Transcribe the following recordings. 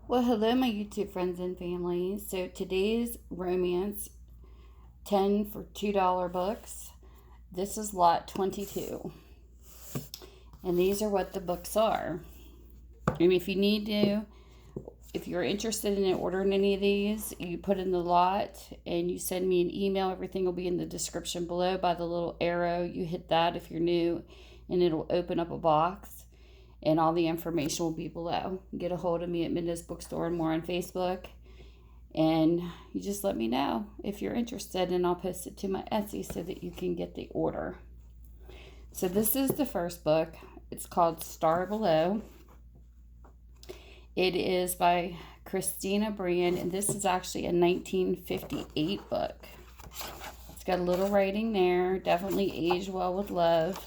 Well, hello, my YouTube friends and family. So today's romance 10 for $2 books. This is lot 22. And these are what the books are. And if you're interested in ordering any of these, you put in the lot and you send me an email. Everything will be in the description below by the little arrow. You hit that if you're new, and it'll open up a box. And all the information will be below. Get a hold of me at Midness Bookstore and more on Facebook. And you just let me know if you're interested, and I'll post it to my Etsy so that you can get the order. So this is the first book. It's called Starr Below. It is by Christianna Brand, and this is actually a 1958 book. It's got a little writing there. Definitely aged well with love.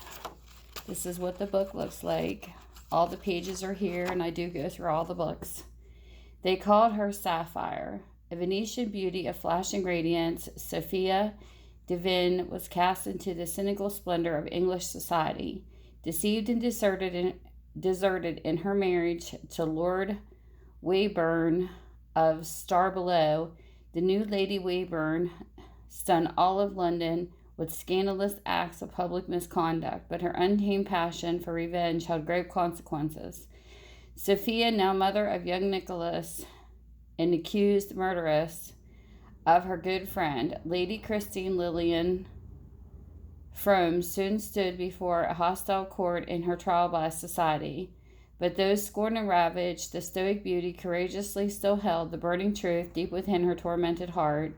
This is what the book looks like. All the pages are here, and I do go through all the books. They called her Sapphire, a Venetian beauty of flashing radiance. Sophia Devine was cast into the cynical splendor of English society, deceived and deserted in her marriage to Lord Weyburn of Starr Below. The new Lady Weyburn stunned all of London with scandalous acts of public misconduct, but her untamed passion for revenge had grave consequences. Sophia, now mother of young Nicholas, an accused murderess of her good friend, Lady Christine Lillian Frome, soon stood before a hostile court in her trial by society. But though scorned and ravaged, the stoic beauty courageously still held the burning truth deep within her tormented heart,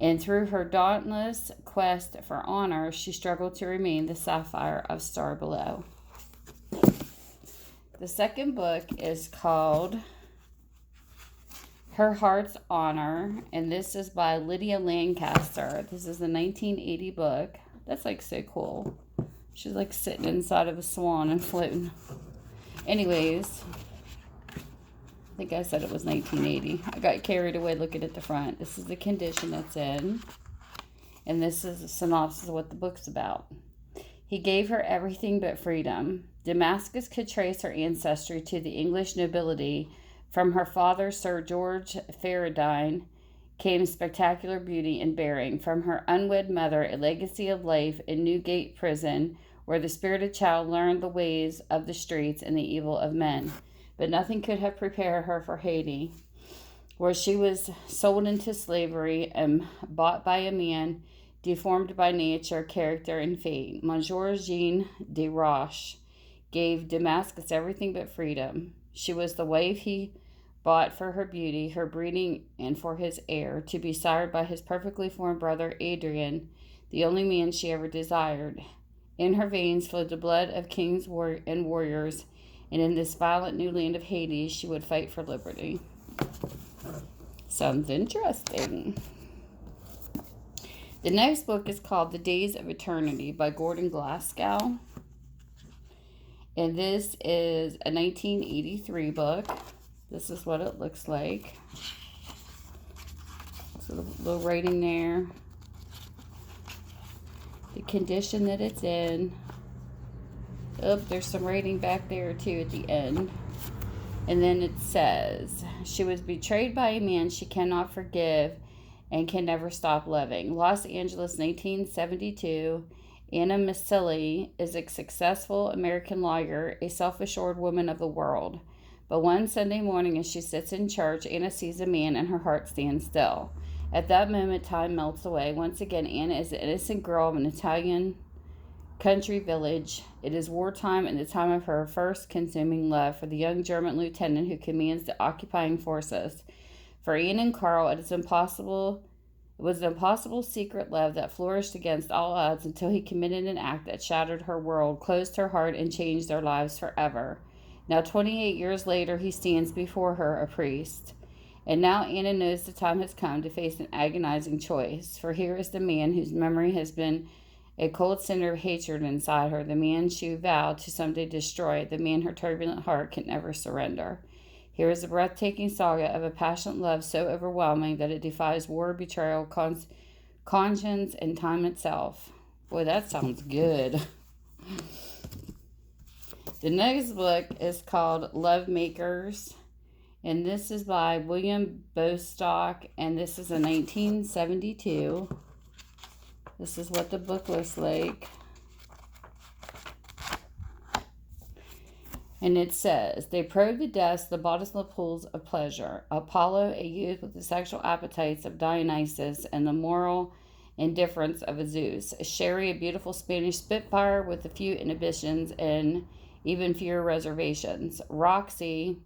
and through her dauntless quest for honor, she struggled to remain the Sapphire of Starr Below. The second book is called Her Heart's Honor, and this is by Lydia Lancaster. This is a 1980 book. That's like so cool. She's like sitting inside of a swan and floating. Anyways, I think I said it was 1980. I got carried away looking at the front. This is the condition it's in. And this is a synopsis of what the book's about. He gave her everything but freedom. Damascus could trace her ancestry to the English nobility. From her father, Sir George Ferradine, came spectacular beauty and bearing. From her unwed mother, a legacy of life in Newgate Prison, where the spirited child learned the ways of the streets and the evil of men. But nothing could have prepared her for Haiti, where she was sold into slavery and bought by a man deformed by nature, character, and fate. Monsieur Jean de Roche gave Damascus everything but freedom. She was the wife he bought for her beauty, her breeding, and for his heir, to be sired by his perfectly formed brother Adrian, the only man she ever desired. In her veins flowed the blood of kings and warriors, and in this violent new land of Hades, she would fight for liberty. Sounds interesting. The next book is called The Days of Eternity by Gordon Glasgow. And this is a 1983 book. This is what it looks like. So a little writing there. The condition that it's in. Oh, there's some writing back there too at the end. And then it says, she was betrayed by a man she cannot forgive and can never stop loving. Los Angeles, 1972. Anna Massili is a successful American lawyer, a self-assured woman of the world. But one Sunday morning as she sits in church, Anna sees a man and her heart stands still. At that moment, time melts away. Once again, Anna is an innocent girl of an Italian country village. It is wartime and the time of her first consuming love for the young German lieutenant who commands the occupying forces. For Ian and Carl, it was an impossible secret love that flourished against all odds until he committed an act that shattered her world, closed her heart, and changed their lives forever. Now, 28 years later, he stands before her a priest. And now Anna knows the time has come to face an agonizing choice. For here is the man whose memory has been a cold cinder of hatred inside her, the man she vowed to someday destroy, the man her turbulent heart can never surrender. Here is a breathtaking saga of a passionate love so overwhelming that it defies war, betrayal, conscience, and time itself. Boy, that sounds good. The next book is called Lovemakers, And this is by William Bostock, and this is a 1972. This is what the book looks like. And it says, they probed the depths, the bottomless pools of pleasure. Apollo, a youth with the sexual appetites of Dionysus and the moral indifference of a Zeus. Sherry, a beautiful Spanish spitfire with a few inhibitions and even fewer reservations. Roxy,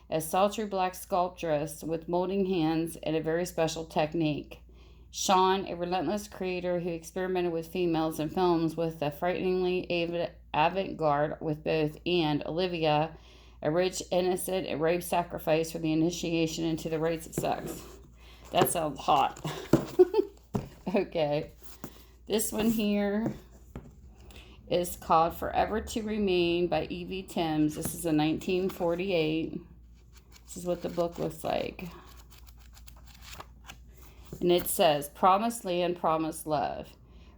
a sultry black sculptress with molding hands and a very special technique. Sean, a relentless creator who experimented with females in films with a frighteningly avant-garde with both, and Olivia, a rich, innocent, and rape sacrifice for the initiation into the rites of sex. That sounds hot. Okay. This one here is called Forever to Remain by E.V. Timms. This is a 1948. This is what the book looks like. And it says, Promised Land, Promised Love.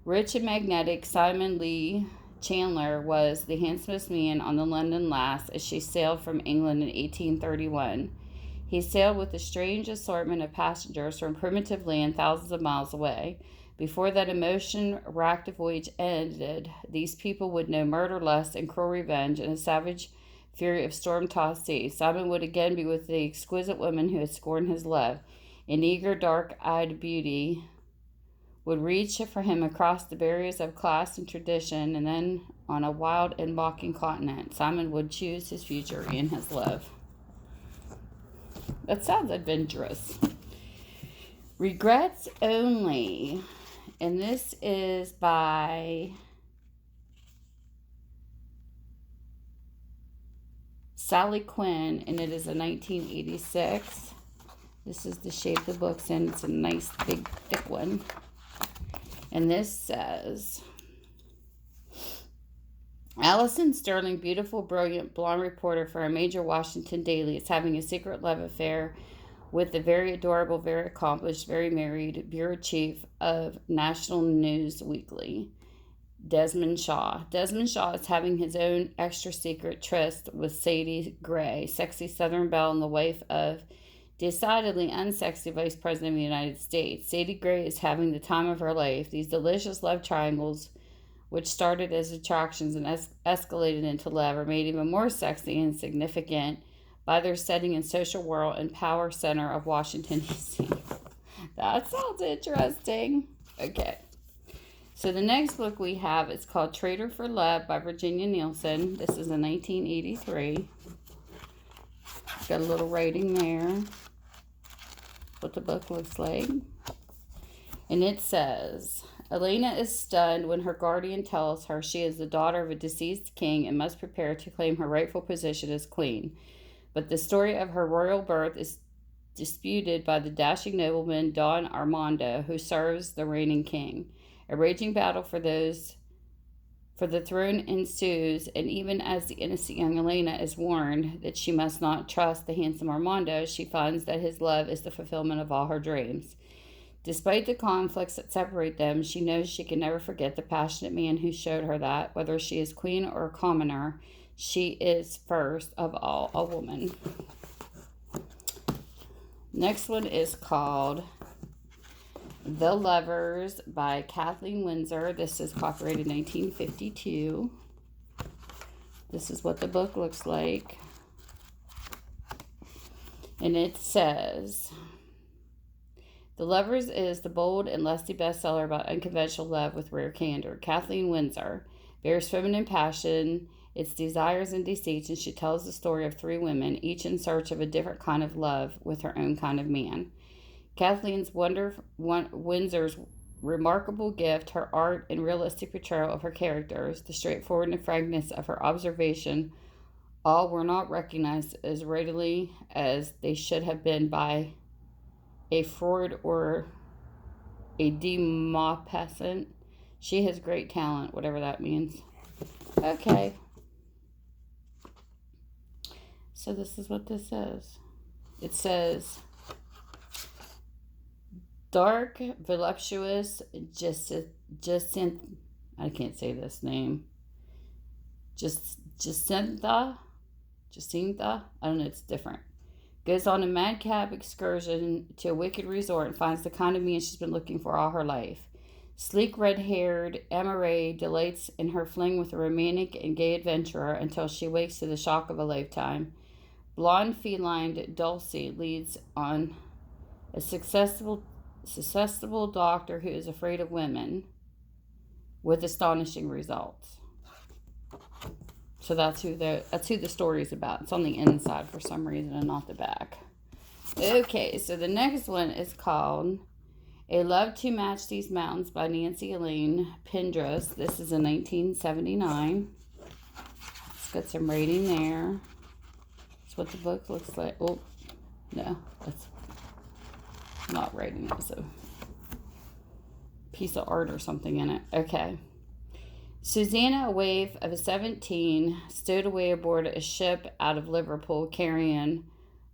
Rich and magnetic, Simon Lee Chandler was the handsomest man on the London Lass as she sailed from England in 1831. He sailed with a strange assortment of passengers from primitive land thousands of miles away. Before that emotion-racked voyage ended, these people would know murder, lust, and cruel revenge and a savage fury of storm-tossed seas. Simon would again be with the exquisite woman who had scorned his love. An eager, dark-eyed beauty would reach for him across the barriers of class and tradition, and then on a wild and mocking continent, Simon would choose his future and his love. That sounds adventurous. Regrets Only. And this is by Sally Quinn, and it is a 1986. This is the shape the book's in. It's a nice, big, thick one. And this says, Allison Sterling, beautiful, brilliant, blonde reporter for a major Washington daily, is having a secret love affair with the very adorable, very accomplished, very married bureau chief of National News Weekly, Desmond Shaw. Desmond Shaw is having his own extra secret tryst with Sadie Gray, sexy Southern belle and the wife of decidedly unsexy Vice President of the United States. Sadie Gray is having the time of her life. These delicious love triangles, which started as attractions and escalated into love, are made even more sexy and significant by their setting in social world and power center of Washington, D.C. That sounds interesting. Okay. So the next book we have is called Traitor for Love by Virginia Nielsen. This is a 1983. Got a little writing there. What the book looks like. And it says, Elena is stunned when her guardian tells her she is the daughter of a deceased king and must prepare to claim her rightful position as queen. But the story of her royal birth is disputed by the dashing nobleman Don Armando, who serves the reigning king. A raging battle for the throne ensues, and even as the innocent young Elena is warned that she must not trust the handsome Armando, she finds that his love is the fulfillment of all her dreams. Despite the conflicts that separate them, she knows she can never forget the passionate man who showed her that, whether she is queen or a commoner, she is first of all a woman. Next one is called The Lovers by Kathleen Winsor. This is copyrighted 1952. This is what the book looks like. And it says, The Lovers is the bold and lusty bestseller about unconventional love with rare candor. Kathleen Winsor bears feminine passion, its desires and deceits, and she tells the story of three women, each in search of a different kind of love with her own kind of man. Kathleen's Windsor's remarkable gift, her art and realistic portrayal of her characters, the straightforward and frankness of her observation, all were not recognized as readily as they should have been by a Freud or a de Maupassant. She has great talent, whatever that means. Okay. So this is what this says. It says, dark, voluptuous, I can't say this name. Jacinta, I don't know, it's different. goes on a madcap excursion to a wicked resort and finds the kind of man she's been looking for all her life. Sleek red-haired Emma Ray delights in her fling with a romantic and gay adventurer until she wakes to the shock of a lifetime. Blonde feline Dulcie leads on a successful doctor who is afraid of women with astonishing results. So that's who the story is about. It's on the inside for some reason and not the back. Okay, so the next one is called A Love to Match These Mountains by Nancy Elaine Pindrus. This is in 1979. It's got some rating there. That's what the book looks like. Oh, no, that's not rating. It's a piece of art or something in it. Okay. Susanna, a waif of 17, stowed away aboard a ship out of Liverpool carrying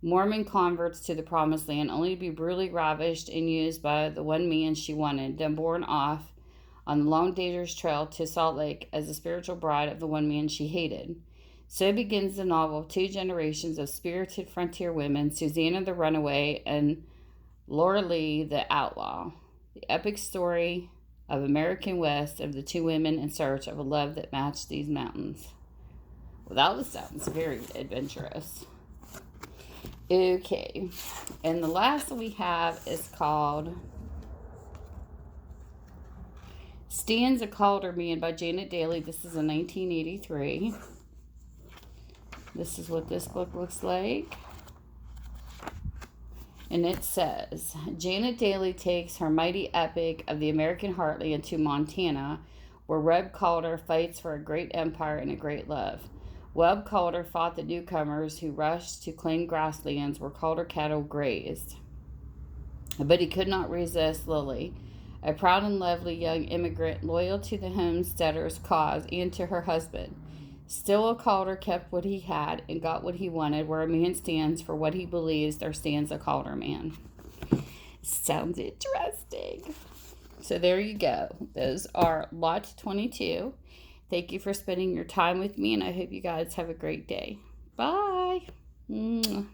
Mormon converts to the Promised Land, only to be brutally ravished and used by the one man she wanted, then borne off on the long dangerous trail to Salt Lake as the spiritual bride of the one man she hated. So begins the novel of two generations of spirited frontier women, Susanna the runaway and Laura Lee the outlaw. The epic story of American West of the two women in search of a love that matched these mountains. Well, that sounds very adventurous. Okay, and the last we have is called Stanza Calder Man by Janet Dailey. This is in 1983. This is what this book looks like. And it says, Janet Dailey takes her mighty epic of the American heartland to Montana, where Webb Calder fights for a great empire and a great love. Webb Calder fought the newcomers who rushed to claim grasslands where Calder cattle grazed. But he could not resist Lily, a proud and lovely young immigrant loyal to the homesteader's cause and to her husband. Still, a Calder kept what he had and got what he wanted. Where a man stands for what he believes, there stands a Calder man. Sounds interesting. So there you go. Those are lot 22. Thank you for spending your time with me, and I hope you guys have a great day. Bye. Mwah.